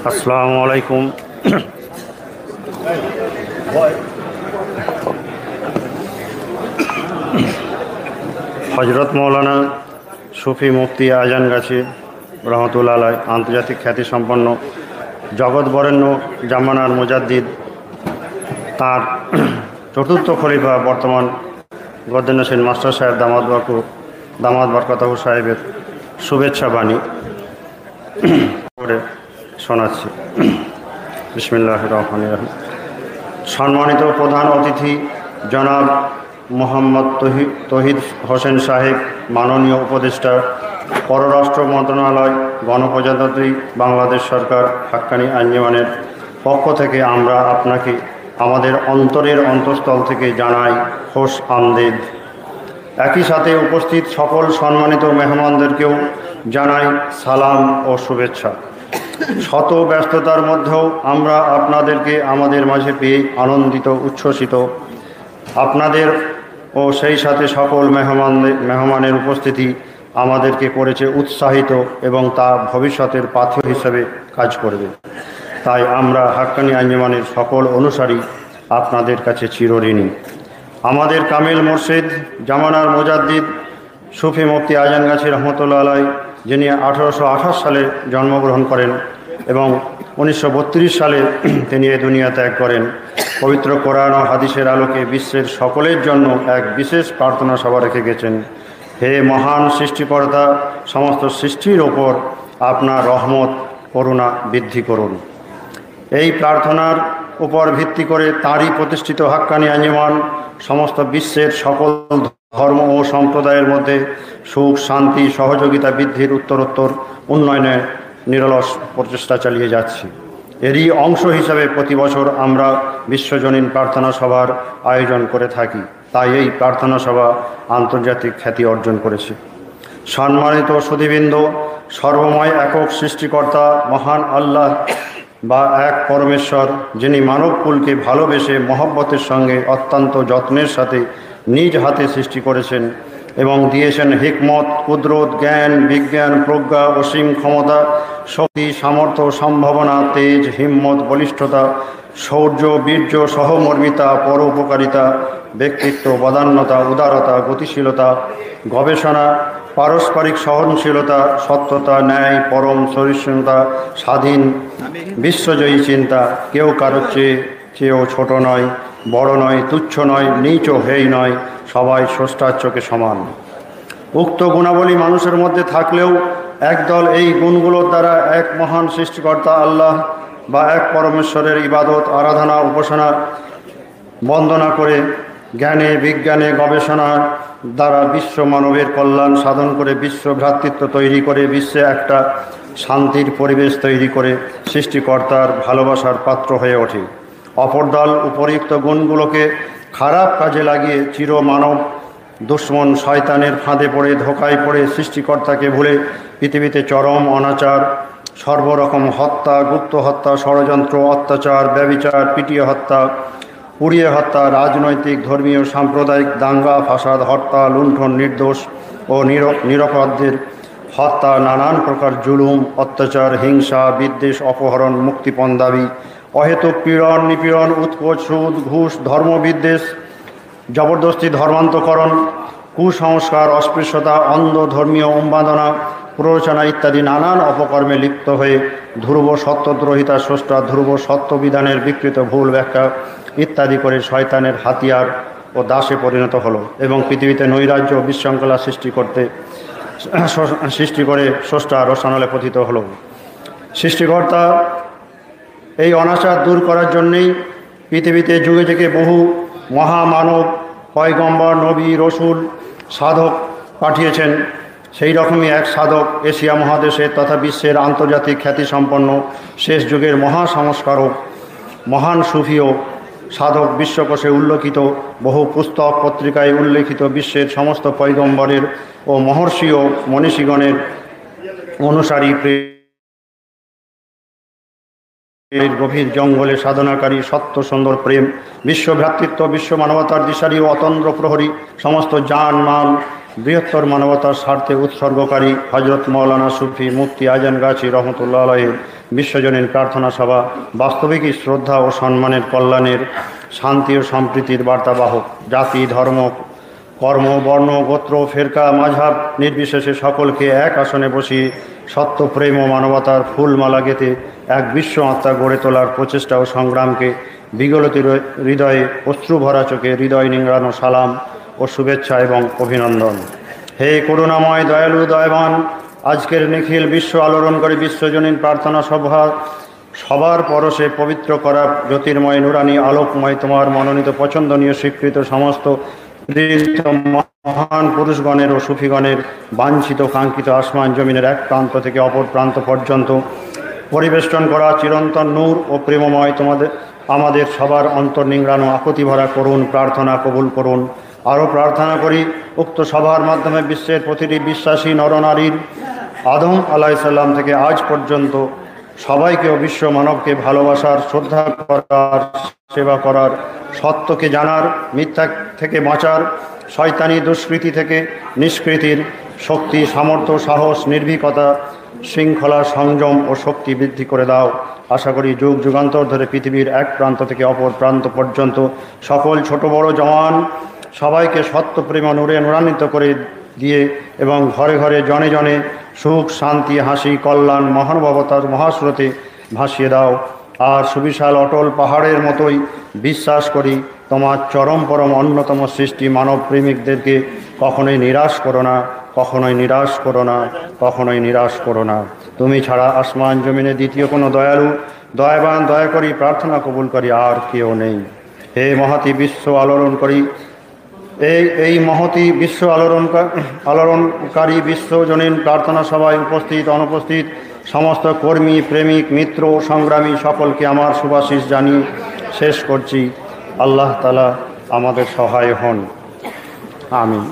আসসালামু আলাইকুম। হজরত মৌলানা সুফি মুফতি আজানগাছি রহমতুল্লাহ আলাইহ আন্তর্জাতিক খ্যাতিসম্পন্ন জগৎ বরেণ্য জামানার মুজাদ্দিদ, তার চতুর্থ খলিফা বর্তমান গদ্দান হোসেন মাস্টার সাহেব দামাদ বরকতাহু সাহেবের শুভেচ্ছা বাণী করে শোনাচ্ছি। বিসমিল্লাহির রহমানির রহিম। সম্মানিত প্রধান অতিথি জনাব মোহাম্মদ তৌহিদ হোসেন সাহেব, মাননীয় উপদেষ্টা, পররাষ্ট্র মন্ত্রণালয়, গণপ্রজাতন্ত্রী বাংলাদেশ সরকার, হাক্কানি আঞ্জুমানের পক্ষ থেকে আমরা আপনাকে আমাদের অন্তরের অন্তঃস্থল থেকে জানাই খোশ আমদেদ। একই সাথে উপস্থিত সকল সম্মানিত মেহমানদেরকেও জানাই সালাম ও শুভেচ্ছা। শত ব্যস্ততার মধ্যেও আমরা আপনাদেরকে আমাদের মাঝে পেয়ে আনন্দিত, উচ্ছ্বসিত। আপনাদের ও সেই সাথে সকল মেহমানের উপস্থিতি আমাদেরকে করেছে উৎসাহিত এবং তা ভবিষ্যতের পাথেয় হিসেবে কাজ করবে। তাই আমরা হাক্কানি আঞ্জুমানের সকল অনুসারী আপনাদের কাছে চিরঋণী। আমাদের কামিল মুর্শিদ, জামানার মুজাদ্দিদ সুফি মুফতি আজানগাছি রহমতুল্লাহ আলাইহ, যিনি 1828 সালে জন্মগ্রহণ করেন এবং 1932 সালে তিনি এ দুনিয়া ত্যাগ করেন, পবিত্র কোরআন ও হাদিসের আলোকে বিশ্বের সকলের জন্য এক বিশেষ প্রার্থনা সভা রেখে গেছেন। হে মহান সৃষ্টিকর্তা, সমস্ত সৃষ্টির ওপর আপনার রহমত করুণা বৃদ্ধি করুন। এই প্রার্থনার উপর ভিত্তি করে তাঁরই প্রতিষ্ঠিত হাক্কানি আঞ্জুমান সমস্ত বিশ্বের সকল ধর্ম ও সম্প্রদায়ের মধ্যে সুখ, শান্তি, সহযোগিতা বৃদ্ধির উত্তরোত্তর উন্নয়নে নিরলস প্রচেষ্টা চালিয়ে যাচ্ছি। এরই অংশ হিসাবে প্রতি বছর আমরা বিশ্বজনীন প্রার্থনা সভার আয়োজন করে থাকি। তাই এই প্রার্থনা সভা আন্তর্জাতিক খ্যাতি অর্জন করেছে। সম্মানিত সুধীবৃন্দ, সর্বময় একক সৃষ্টিকর্তা মহান আল্লাহ বা এক পরমেশ্বর, যিনি মানবকুলকে ভালোবেসে মহব্বতের সঙ্গে অত্যন্ত যত্নের সাথে নিজ হাতে সৃষ্টি করেছেন এবং দিয়েছেন হিকমত, কুদরত, জ্ঞান, বিজ্ঞান, প্রজ্ঞা, অসীম ক্ষমতা, শক্তি, সামর্থ্য, সম্ভাবনা, তেজ, হিম্মত, বলিষ্ঠতা, শৌর্য, বীর্য, সহমর্মিতা, পরোপকারিতা, ব্যক্তিত্ব, বদান্যতা, উদারতা, গতিশীলতা, গবেষণা, পারস্পরিক সহনশীলতা, সত্যতা, ন্যায়, পরম সহিষ্ণুতা, স্বাধীন বিশ্বজয়ী চিন্তা। কেউ কারোর চেয়েও ছোট নয়, বড় নয়, তুচ্ছ নয়, নীচ হেয় নয়, সবাই স্রষ্টার চোখে সমান। উক্ত গুণাবলী মানুষের মধ্যে থাকলেও একদল এই গুণগুলোর দ্বারা এক মহান সৃষ্টিকর্তা আল্লাহ বা এক পরমেশ্বরের ইবাদত, আরাধনা, উপাসনা, বন্দনা করে জ্ঞানে, বিজ্ঞানে, গবেষণার দ্বারা বিশ্ব মানবের কল্যাণ সাধন করে, বিশ্ব ভ্রাতৃত্ব তৈরি করে, বিশ্বে একটা শান্তির পরিবেশ তৈরি করে সৃষ্টিকর্তার ভালোবাসার পাত্র হয়ে ওঠে। অপর দল উপরিক্ত গুণগুলোকে খারাপ কাজে লাগিয়ে চিরমানব দুশ্মন শয়তানের ফাঁদে পড়ে, ধোকায় পড়ে সৃষ্টিকর্তাকে ভুলে পৃথিবীতে চরম অনাচার, সর্বরকম হত্যা, গুপ্ত হত্যা, ষড়যন্ত্র, অত্যাচার, ব্যভিচার, পিটিয়ে হত্যা, পুড়িয়ে হত্যা, রাজনৈতিক, ধর্মীয়, সাম্প্রদায়িক দাঙ্গা, ফাসাদ, হত্যা, লুণ্ঠন, নির্দোষ ও নিরপরাধীদের হত্যা, নানান প্রকার জুলুম, অত্যাচার, হিংসা, বিদ্বেষ, অপহরণ, মুক্তিপণ দাবি, অহেতুক পীড়ন, নিপীড়ন, উৎকোচ, সুদ, ঘুষ, ধর্মবিদ্বেষ, জবরদস্তি, ধর্মান্তকরণ, কুসংস্কার, অস্পৃশ্যতা, অন্ধ ধর্মীয় উন্মাদনা, প্ররোচনা ইত্যাদি নানান অপকর্মে লিপ্ত হয়ে ধ্রুব সত্যদ্রোহিতা, স্রষ্টা ধ্রুব সত্যবিধানের বিকৃত ভুল ব্যাখ্যা ইত্যাদি করে শয়তানের হাতিয়ার ও দাসে পরিণত হলো এবং পৃথিবীতে নৈরাজ্য ও বিশৃঙ্খলা সৃষ্টি করে স্রষ্টা রসানলে পতিত হলো। সৃষ্টিকর্তা এই অনাচার দূর করার জন্যেই পৃথিবীতে যুগে যুগে বহু মহামানব, পয়গম্বর, নবী, রসুল, সাধক পাঠিয়েছেন। সেই রকমই এক সাধক এশিয়া মহাদেশের তথা বিশ্বের আন্তর্জাতিক খ্যাতিসম্পন্ন শেষ যুগের মহাসংস্কারক, মহান সুফিও সাধক, বিশ্বকোষে উল্লেখিত, বহু পুস্তক পত্রিকায় উল্লেখিত বিশ্বের সমস্ত পয়গম্বরের ও মহর্ষি ও মনীষীগণের অনুসারী, গভীর জঙ্গলে সাধনাকারী, সত্য সুন্দর প্রেম, বিশ্ব ভ্রাতৃত্ব, বিশ্ব মানবতার দিশারি ও অতন্দ্র প্রহরী, সমস্ত জান মাল বৃহত্তর মানবতার স্বার্থে উৎসর্গকারী হজরত মৌলানা সুফি মুফতি আজান গাছি রহমতুল্লাহ আলাইহির বিশ্বজনীন প্রার্থনা সভা বাস্তবিকই শ্রদ্ধা ও সম্মানের, কল্যাণের, শান্তি ও সম্প্রীতির বার্তাবাহক। জাতি, ধর্ম, কর্ম, বর্ণ, গোত্র, ফেরকা, মাঝহাব নির্বিশেষে সকলকে এক আসনে বসিয়ে সত্য, প্রেম ও মানবতার ফুলমালা গেঁথে এক বিশ্ব আত্মা গড়ে তোলার প্রচেষ্টা ও সংগ্রামকে বিগলিত হৃদয়ে, অশ্রু ভরা চোখে হৃদয় নিংড়ানো সালাম ও শুভেচ্ছা এবং অভিনন্দন। হে করুণাময়, দয়ালু, দয়াবান, আজকের নিখিল বিশ্ব আলোড়নকারী বিশ্বজনীন প্রার্থনা সভা সবার পরশে পবিত্র করা জ্যোতির্ময়, নুরানি, আলোকময়, তোমার মনোনীত, পছন্দনীয়, স্বীকৃত সমস্ত মহান পুরুষগণের ও সুফিগণের বাঞ্ছিত কাঙ্ক্ষিত আসমান জমিনের এক প্রান্ত থেকে অপর প্রান্ত পর্যন্ত পরিবেষ্টন করা চিরন্তন নূর ও প্রেমময় আমাদের সবার অন্তর নিংড়ানো আকুতি ভরা করুন প্রার্থনা কবুল করুন। আরও প্রার্থনা করি উক্ত সভার মাধ্যমে বিশ্বের প্রতিটি বিশ্বাসী নরনারীর আদম আলাইসাল্লাম থেকে আজ পর্যন্ত সবাইকে ও বিশ্ব মানবকে ভালোবাসার, শ্রদ্ধা করার, সেবা করার, সত্যকে জানার, মিথ্যা থেকে বাঁচার, শয়তানি দুষ্কৃতি থেকে নিষ্কৃতির শক্তি, সামর্থ্য, সাহস, নির্ভীকতা, শৃঙ্খলা, সংযম ও শক্তি বৃদ্ধি করে দাও। আশা করি যুগ যুগান্তর ধরে পৃথিবীর এক প্রান্ত থেকে অপর প্রান্ত পর্যন্ত সকল ছোট বড় জওয়ান সবাইকে সত্য প্রেম নূরে নূরান্বিত করে দিয়ে এবং ঘরে ঘরে জনে জনে সুখ, শান্তি, হাসি, কল্যাণ, মহানুভবতার মহাস্রোতে ভাসিয়ে দাও। আর সুবিশাল অটল পাহাড়ের মতোই বিশ্বাস করি তোমার চরম পরম অন্যতম সৃষ্টি মানব প্রেমিকদেরকে কখনোই নিরাশ করো না, কখনোই নিরাশ করো না, কখনোই নিরাশ করো না। তুমি ছাড়া আসমান জমিনে দ্বিতীয় কোনো দয়ালু, দয়াবান, দয়া করি, প্রার্থনা কবুল করি আর কেউ নেই। হে মহতি বিশ্ব আলোড়নকারী, এই মহতি বিশ্ব আলোড়নকারী বিশ্বজনীন প্রার্থনা সভায় উপস্থিত অনুপস্থিত সমস্ত কর্মী, প্রেমিক, মিত্র, সংগ্রামী সকলকে আমার শুভাশিস জানিয়ে শেষ করছি। আল্লাহ তাআলা আমাদের সহায় হন, আমিন।